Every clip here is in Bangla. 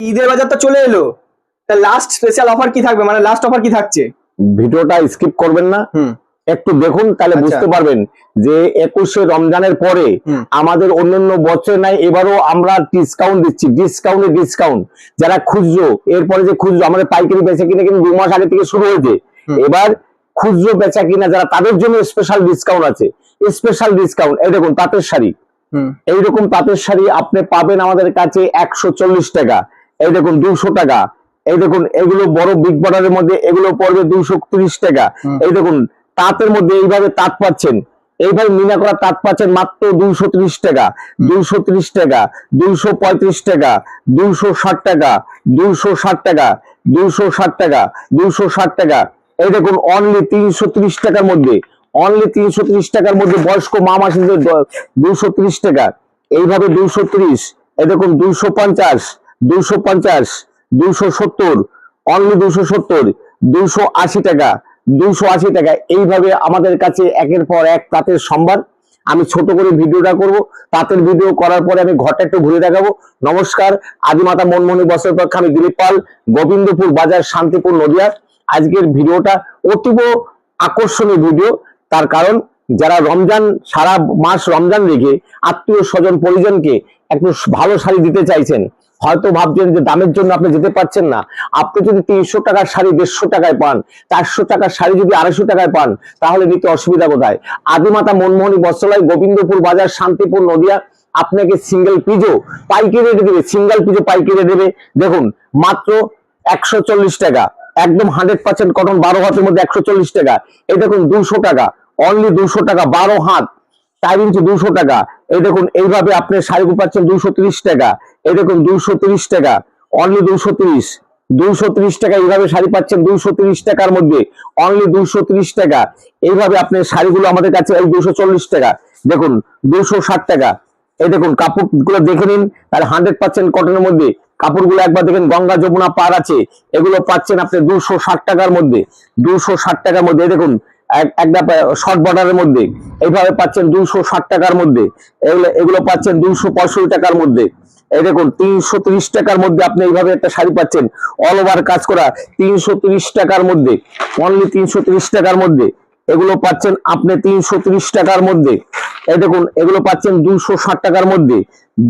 ঈদের বাজার তো চলে এলো, তা লাস্ট স্পেশাল অফার কি থাকবে, মানে লাস্ট অফার কি থাকছে? ভিডিওটা স্কিপ করবেন না, একটু দেখুন, তাহলে আচ্ছা। বুঝতে পারবেন যে 21শে রমজানের পরে আমাদের অন্যান্য বছর নাই, এবারও আমরা ডিসকাউন্ট দিচ্ছি, ডিসকাউন্ট। যারা খুচরো, এরপরে যে খুচরো আমাদের পাইকারি বেচা কিনা কিন্তু 2 মাস আগে থেকে শুরু হয়েছে, এবার খুচরো বেচা কিনা যারা, তাদের জন্য স্পেশাল ডিসকাউন্ট আছে। স্পেশাল ডিসকাউন্ট, এই দেখুন তাঁতের শাড়ি, এইরকম তাঁতের শাড়ি আপনি পাবেন আমাদের কাছে 140 টাকা, এই দেখুন 200 টাকা, এই দেখুন এগুলো বড় বিগ বর্ডারের মধ্যে এগুলো পড়বে 230 টাকা। এই দেখুন তাঁতের মধ্যে এইভাবে তাঁত পাচ্ছেন, এইভাবে মিনা করা তাঁত পাচ্ছেন মাত্র 230 টাকা, 230 টাকা, 235 টাকা, 260 টাকা, 260 টাকা, 260 টাকা, 260 টাকা। এই দেখুন অনলি 330 টাকার মধ্যে, অনলি 330 টাকার মধ্যে বয়স্ক মা মাসিদের 230 টাকা, এইভাবে 230, এই দেখুন 250, 250, 270, অনলি 270, 280 টাকা, 280 টাকা। এইভাবে আমাদের কাছে একের পর এক তাঁতের সম্ভার। আমি ছোট করে ভিডিওটা করব, তাঁতের ভিডিও করার পরে আমি ঘরটা একটু ঘুরে দেখাবো। নমস্কার, আদিমাতা মনমোহনী বস্ত্রের পক্ষে আমি দিলীপ পাল, গোবিন্দপুর বাজার, শান্তিপুর, নদিয়া। আজকের ভিডিওটা অতীব আকর্ষণীয় ভিডিও, তার কারণ যারা রমজান, সারা মাস রমজান রেখে আত্মীয় স্বজন পরিজনকে একটু ভালো শাড়ি দিতে চাইছেন, হয়তো ভাবছেন যে দামের জন্য আপনি যেতে পারছেন না। আপনি যদি 300 টাকার শাড়ি 150 টাকায় পান, 400 টাকার শাড়ি যদি 250 টাকায় পান, তাহলে নিতে অসুবিধা কোথায়? আদিমাতা মনমোহনী বস্ত্রালয়, গোবিন্দপুর বাজার, শান্তিপুর, নদিয়া আপনাকে সিঙ্গেল পিজো পাইকারি রেটে দেবে, সিঙ্গেল পিজো পাইকারি দেবে। দেখুন মাত্র 140 টাকা, একদম 100% কটন 12 হাতের মধ্যে 140 টাকা। এই দেখুন 200 টাকা, অনলি 200 টাকা, 12 হাত 4 ইঞ্চি 200 টাকা। এই দেখুন এইভাবে আপনি শাড়ি পাচ্ছেন 230 টাকা, এই দেখুন 230 টাকা, অনলি 230, 230 টাকা। এইভাবে শাড়ি পাচ্ছেন 230 টাকার মধ্যে, অনলি 230 টাকা। এইভাবে আপনি শাড়িগুলো আমাদের কাছে এই 240 টাকা, দেখুন 260 টাকা। এই দেখুন কাপড়গুলো দেখে নিন, তাহলে 100% কটনের মধ্যে কাপড়গুলো একবার দেখেন, গঙ্গা যমুনা পার আছে, এগুলো পাচ্ছেন আপনি 260 টাকার মধ্যে, 260 টাকার মধ্যে। এই দেখুন একটা শর্ট বর্ডারের মধ্যে এইভাবে পাচ্ছেন 260 টাকার মধ্যে, এগুলো পাচ্ছেন 265 টাকার মধ্যে। এই দেখুন 330 টাকার মধ্যে আপনি এইভাবে একটা শাড়ি পাচ্ছেন, অল ওভার কাজ করা, 330 টাকার মধ্যে, অনলি 330 টাকার মধ্যে। এগুলো পাচ্ছেন আপনি 330 টাকার মধ্যে। এই দেখুন এগুলো পাচ্ছেন 260 টাকার মধ্যে,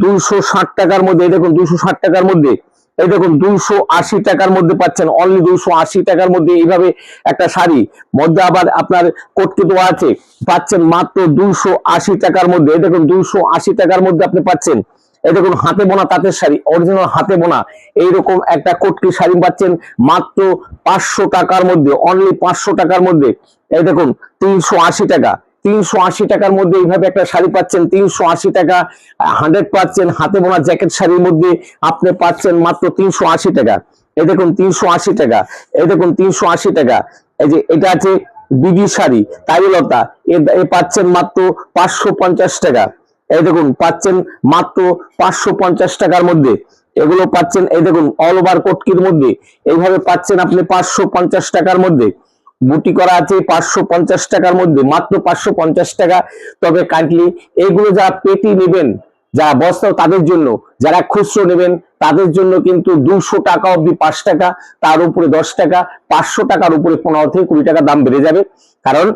260 টাকার মধ্যে। এই দেখুন 260 টাকার মধ্যে। এই দেখুন 280 টাকার মধ্যে পাচ্ছেন, অনলি 280 টাকার মধ্যে এইভাবে একটা শাড়ি, মধ্যে আবার আপনার কোটকি দেওয়া আছে, পাচ্ছেন মাত্র 280 টাকার মধ্যে। এই দেখুন 280 টাকার মধ্যে আপনি পাচ্ছেন। এই দেখুন হাতে বোনা তাঁতের শাড়ি, অরিজিনাল হাতে বোনা এইরকম একটা কোটকি শাড়ি পাচ্ছেন মাত্র 500 টাকার মধ্যে, অনলি 500 টাকার মধ্যে। এই দেখুন 380 টাকা, 380 টাকার মধ্যে এইভাবে একটা শাড়ি পাচ্ছেন, 380 টাকা। 100% হাতে বোনা জ্যাকেট শাড়ির মধ্যে আপনি পাচ্ছেন মাত্র 380 টাকা। এই দেখুন 380 টাকা, এই দেখুন 380 টাকা। এই যে এটা আছে বিবি শাড়ি তাইলতা, এ পাচ্ছেন মাত্র 550 টাকা। এই দেখুন পাচ্ছেন মাত্র 550 টাকার মধ্যে, এগুলো পাচ্ছেন। এই দেখুন অল ওভার কোটকির মধ্যে এইভাবে পাচ্ছেন আপনি 550 টাকার মধ্যে। বুটি করা আছে 550 টাকার মধ্যে, মাত্র 550 টাকা। তবে কাইন্ডলি এইগুলো যারা পেটি নেবেন, যারা বস্তা, তাদের জন্য, যারা খুচরো নেবেন তাদের জন্য কিন্তু 200 টাকা অব্দি 5 টাকা, তার উপরে 10 টাকা, 500 টাকার উপরে 15 থেকে 20 টাকা দাম বেড়ে যাবে। কারণ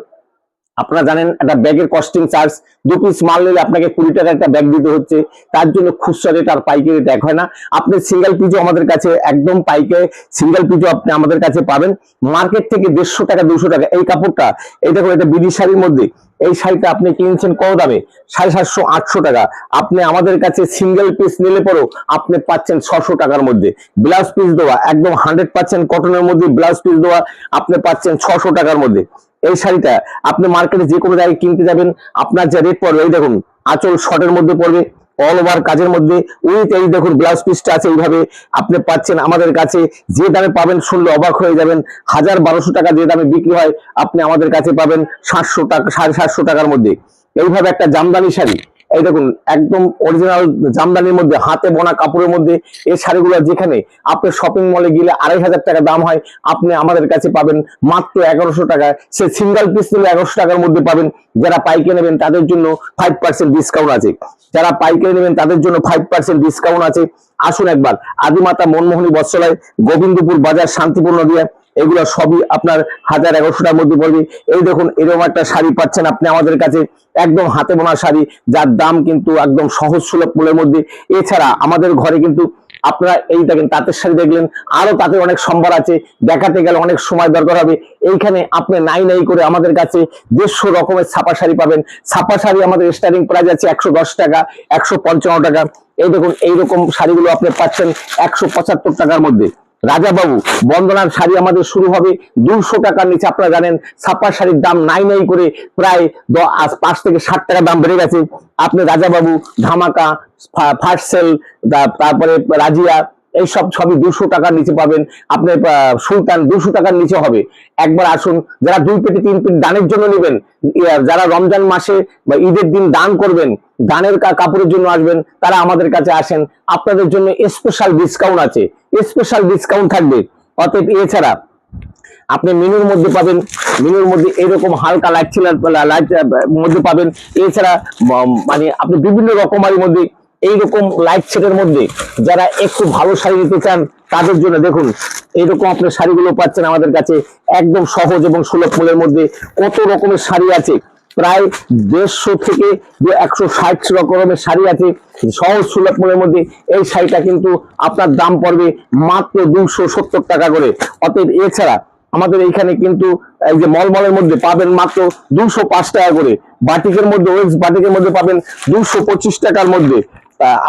আপনারা জানেন একটা ব্যাগের কস্টিং চার্জ, 2 পিস মাল নিলে আপনাকে 20 টাকা একটা ব্যাগ দিতে হচ্ছে, তার জন্য খুচরা রেট আর পাইকারি রেট এক হয় না। আপনি সিঙ্গেল পিজও আমাদের কাছে একদম পাইকারি সিঙ্গেল পিজও আপনি আমাদের কাছে পাবেন মার্কেট থেকে 150 টাকা, 200 টাকা। এই কাপড়টা, এই দেখুন এটা বিডি শাড়ির মধ্যে, এই শাড়িটা আপনি কিনছেন কত দামে? 750, 800 টাকা। আপনি আমাদের কাছে সিঙ্গেল পিস নিলে পরেও আপনি পাচ্ছেন 600 টাকার মধ্যে। ব্লাউজ পিস দেওয়া একদম 100% কটনের মধ্যে, ব্লাউজ পিস দেওয়া আপনি পাচ্ছেন 600 টাকার মধ্যে। এই শাড়িটা আপনি মার্কেটে যে কোনো জায়গায় কিনতে যাবেন, আপনার যে রেট পড়বে, এই দেখুন আঁচল শর্টের মধ্যে পড়বে, অল ওভার কাজের মধ্যে উইথ এই দেখুন ব্লাউজ পিসটা আছে, এইভাবে আপনি পাচ্ছেন আমাদের কাছে। যে দামে পাবেন শুনলে অবাক হয়ে যাবেন, 1000-1200 টাকা যে দামে বিক্রি হয়, আপনি আমাদের কাছে পাবেন 700 টাকা, 750 টাকার মধ্যে। এইভাবে একটা জামদানি শাড়ি, এই দেখুন একদম অরিজিনাল জামদানির মধ্যে হাতে বোনা কাপড়ের মধ্যে এই শাড়িগুলো যেখানে আপনি শপিং মলে গেলে 2500 টাকা দাম হয়, আপনি আমাদের কাছে পাবেন মাত্র 1100 টাকায়। সে সিঙ্গেল পিস নিলে 1100 টাকার মধ্যে পাবেন। যারা পাইকারি নেবেন তাদের জন্য 5% ডিসকাউন্ট আছে, যারা পাইকারি নেবেন তাদের জন্য 5% ডিসকাউন্ট আছে। আসুন একবার আদিমাতা মনমোহনী বস্ত্রালয়, গোবিন্দপুর বাজার, শান্তিপূর্ণ নদিয়া, এগুলো সবই আপনার 1000-1100 টাকার মধ্যে পড়বে। এই দেখুন এরকম একটা শাড়ি পাচ্ছেন আপনি আমাদের কাছে, একদম হাতে বোনা শাড়ি, যার দাম কিন্তু একদম সহজ সুলভ মূল্যের মধ্যে। এছাড়া আমাদের ঘরে কিন্তু আপনারা এই দেখেন তাঁতের শাড়ি দেখলেন, আরো তাতে অনেক সম্ভার আছে, দেখাতে গেলে অনেক সময় দরকার হবে। এইখানে আপনি নাই নাই করে আমাদের কাছে 150 রকমের ছাপা শাড়ি পাবেন। ছাপা শাড়ি আমাদের স্টার্টিং প্রাইস আছে 110 টাকা, 155 টাকা। এই দেখুন এইরকম শাড়িগুলো আপনি পাচ্ছেন 175 টাকার মধ্যে। রাজাবাবু বন্দনার শাড়ি আমাদের শুরু হবে 200 টাকার নিচে। আপনারা জানেন ছাপা শাড়ির দাম নাই নাই করে প্রায় 5 থেকে 60 টাকা দাম বেড়ে গেছে। আপনি রাজাবাবু, ধামাকা, ফার্স্ট সেল, তারপরে রাজিয়া, এইসব সবই 200 টাকার নিচে পাবেন। আপনি সুলতান 200 টাকার নিচে হবে। একবার আসুন, যারা 2 পেটি 3 পেটি দানের জন্য নেবেন, যারা রমজান মাসে বা ঈদের দিন দান করবেন, দানের কাপড়ের জন্য আসবেন, তারা আমাদের কাছে আসেন, আপনাদের জন্য স্পেশাল ডিসকাউন্ট আছে, স্পেশাল ডিসকাউন্ট থাকবে। অতএব এছাড়া আপনি মেনুর মধ্যে পাবেন, মেনুর মধ্যে এরকম হালকা লাইট ছিলার লাইট মধ্যে পাবেন। এছাড়া মানে আপনি বিভিন্ন রকমারি মধ্যে এইরকম লাইট সেটের মধ্যে যারা একটু ভালো শাড়ি নিতে চান তাদের জন্য দেখুন এইরকম আপনার শাড়িগুলো পাচ্ছেন আমাদের কাছে একদম সহজ এবং সুলভ মূল্যের মধ্যে। কত রকমের শাড়ি আছে, প্রায় 150 থেকে 160 রকমের শাড়ি আছে সহজ সুলভ মূল্যের মধ্যে। এই শাড়িটা কিন্তু আপনার দাম পড়বে মাত্র 270 টাকা করে। অতএব এছাড়া আমাদের এইখানে কিন্তু এই যে মলমলের মধ্যে পাবেন মাত্র 205 টাকা করে। বাটিকের মধ্যে, ওয়েস্ট বাটিকের মধ্যে পাবেন 225 টাকার মধ্যে।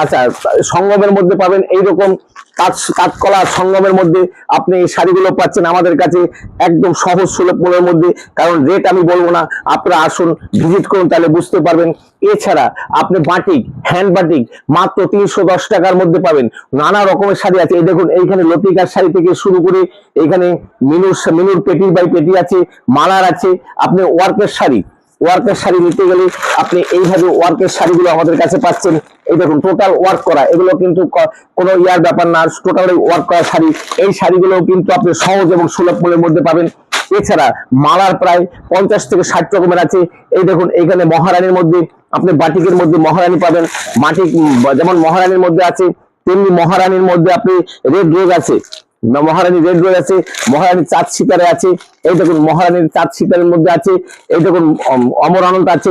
আচ্ছা, সঙ্গমের মধ্যে পাবেন এইরকম কাঠকলা সঙ্গমের মধ্যে আপনি এই শাড়িগুলো পাচ্ছেন আমাদের কাছে একদম সহজ সুলভ মূল্যের মধ্যে। কারণ রেট আমি বলবো না, আপনারা আসুন ভিজিট করুন তাহলে বুঝতে পারবেন। এছাড়া আপনি বাটিক, হ্যান্ড বাটিক মাত্র 310 টাকার মধ্যে পাবেন। নানা রকমের শাড়ি আছে, এই দেখুন এইখানে লতিকার শাড়ি থেকে শুরু করে এখানে মিনুর পেটি বাই পেটি আছে, মালার আছে। আপনি ওয়ার্কের শাড়ি নিতে গেলে আপনি এইভাবে ওয়ার্কের শাড়িগুলো আমাদের কাছে পাচ্ছেন। এই দেখুন টোটাল ওয়ার্ক করা, এগুলো কিন্তু কোনো ইয়ার ব্যাপার না, টোটাল ওয়ার্ক করা শাড়ি। এই শাড়িগুলো কিন্তু আপনি সহজ এবং সুলভ মূল্যের মধ্যে পাবেন। এছাড়া মালার প্রায় 50 থেকে 60 রকমের আছে। এই দেখুন এইখানে মহারানীর মধ্যে আপনি বাটিকের মধ্যে মহারানী পাবেন। বাটিক যেমন মহারানীর মধ্যে আছে, তেমনি মহারানীর মধ্যে আপনি রেড রোজ আছে, মহারানী রেড রোজ আছে, মহারানী চাঁদ শিকারে আছে। এই দেখুন মহারানীর চাঁদ শিকারের মধ্যে আছে। এই দেখুন অমর আনন্দ আছে,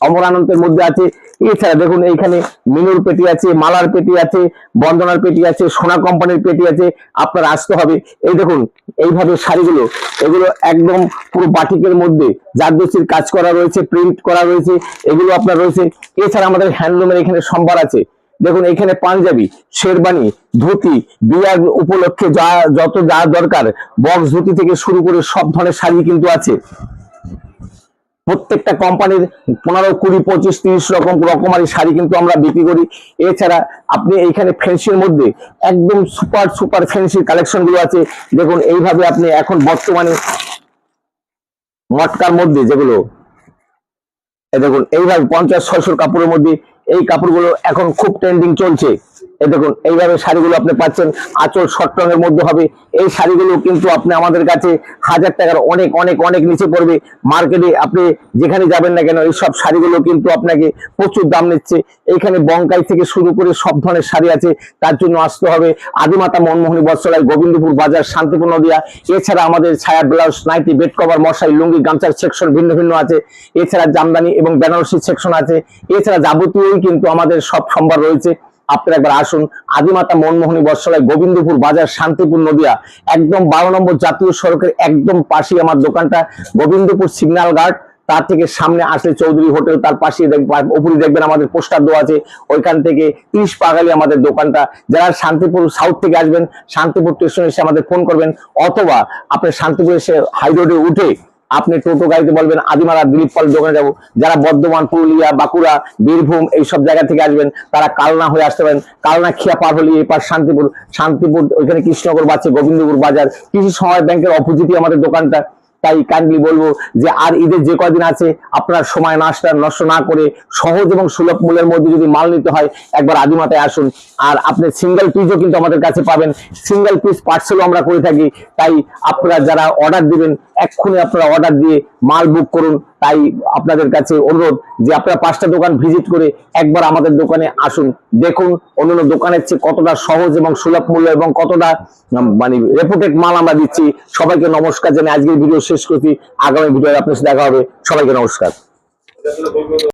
অমর আনন্দের মধ্যে আছে। এছাড়া দেখুন এইখানে মিনুর পেটি আছে, মালার পেটি আছে, বন্দনার পেটি আছে, সোনা কোম্পানির পেটি আছে। আপনার আসতে হবে। এই দেখুন এইভাবে শাড়িগুলো, এগুলো একদম পুরো বাটিকের মধ্যে জারদস্তির কাজ করা রয়েছে, প্রিন্ট করা রয়েছে, এগুলো আপনার রয়েছে। এছাড়া আমাদের হ্যান্ডলুমের এখানে সম্ভার আছে। দেখুন এখানে পাঞ্জাবি, শেরবানি, ধুতি, বিয়ার উপলক্ষে যা দরকার, বক্স ধুতি থেকে শুরু করে সব ধরনের শাড়ি কিন্তু আছে। প্রত্যেকটা কোম্পানির 15, 20, 25, 30 রকমারি শাড়ি কিন্তু আমরা বিক্রি করি। এছাড়া আপনি এইখানে ফ্যান্সির মধ্যে একদম সুপার ফ্যান্সির কালেকশন গুলো আছে। দেখুন এইভাবে আপনি এখন বর্তমানে মটকার মধ্যে যেগুলো, দেখুন এইভাবে 50-600 কাপড়ের মধ্যে এই কাপড়গুলো এখন খুব ট্রেন্ডিং চলছে। এই দেখুন এইভাবে শাড়িগুলো আপনি পাচ্ছেন, আঁচল শর্ট রঙের মধ্যে হবে। এই শাড়িগুলো কিন্তু আপনি আমাদের কাছে 1000 টাকার অনেক অনেক অনেক নিচে পড়বে। মার্কেটে আপনি যেখানে যাবেন না কেন এই সব শাড়িগুলো কিন্তু আপনাকে প্রচুর দাম নিচ্ছে। এইখানে বঙ্কাই থেকে শুরু করে সব ধরনের শাড়ি আছে, তার জন্য আসতে হবে আদিমাতা মনমোহনী বস্ত্রালয়, গোবিন্দপুর বাজার, শান্তিপুর নদিয়া। এছাড়া আমাদের ছায়া, ব্লাউজ, নাইটি, বেড কভার, মশারি, লুঙ্গি, গামছার সেকশন ভিন্ন ভিন্ন আছে। এছাড়া জামদানি এবং বেনারসি সেকশন আছে। এছাড়া যাবতীয় কিন্তু আমাদের সব সম্ভার রয়েছে। আপনারা একবার আসুন আদিমাতা মনমোহনী বস্ত্রালয়, গোবিন্দপুর বাজার, শান্তিপুর নদিয়া, একদম 12 নম্বর জাতীয় সড়কের একদম পাশেই আমার দোকানটা। গোবিন্দপুর সিগন্যাল গার্ড, তার থেকে সামনে আসলে চৌধুরী হোটেল, তার পাশে উপরে দেখবেন আমাদের পোস্টার দেওয়া আছে। ওইখান থেকে 30 পা গেলে আমাদের দোকানটা। যারা শান্তিপুর সাউথ থেকে আসবেন, শান্তিপুর স্টেশনে এসে আমাদের ফোন করবেন, অথবা আপনি শান্তিপুর এসে হাই রোডে উঠে আপনি টোটো গাড়িতে বলবেন আদিমারা দিলীপ পাল দোকানে যাবো। যারা বর্ধমান, পুরুলিয়া, বাঁকুড়া, বীরভূম এইসব জায়গা থেকে আসবেন তারা কালনা হয়ে আসতে পারেন। কালনা খিয়া পার হলে এপার শান্তিপুর ওইখানে কৃষ্ণনগর বাচ্চা, গোবিন্দপুর বাজার, কৃষি সমবায় ব্যাংকের অপোজিটে আমাদের দোকানটা। তাই কাইন্ডলি বলবো যে আর ঈদের যে কয়দিন আছে আপনার সময় নষ্ট না করে সহজ এবং সুলভ মূল্যের মধ্যে যদি মাল নিতে হয় একবার আদিমাতায় আসুন। আর আপনি সিঙ্গেল পিসও কিন্তু আমাদের কাছে পাবেন, সিঙ্গেল পিস পার্সেলও আমরা করে থাকি। তাই আপনারা যারা অর্ডার দিবেন এক্ষুনি আপনারা অর্ডার দিয়ে মাল বুক করুন। তাই আপনাদের কাছে অনুরোধ যে আপনারা 5টা দোকান ভিজিট করে একবার আমাদের দোকানে আসুন, দেখুন অন্যান্য দোকানের চেয়ে কতটা সহজ এবং সুলভ মূল্য এবং কতটা মানে রেপুটেড মাল আমরা দিচ্ছি। সবাইকে নমস্কার জানিয়ে আজকের ভিডিও শেষ করছি। আগামী ভিডিও আপনার সাথে দেখা হবে। সবাইকে নমস্কার।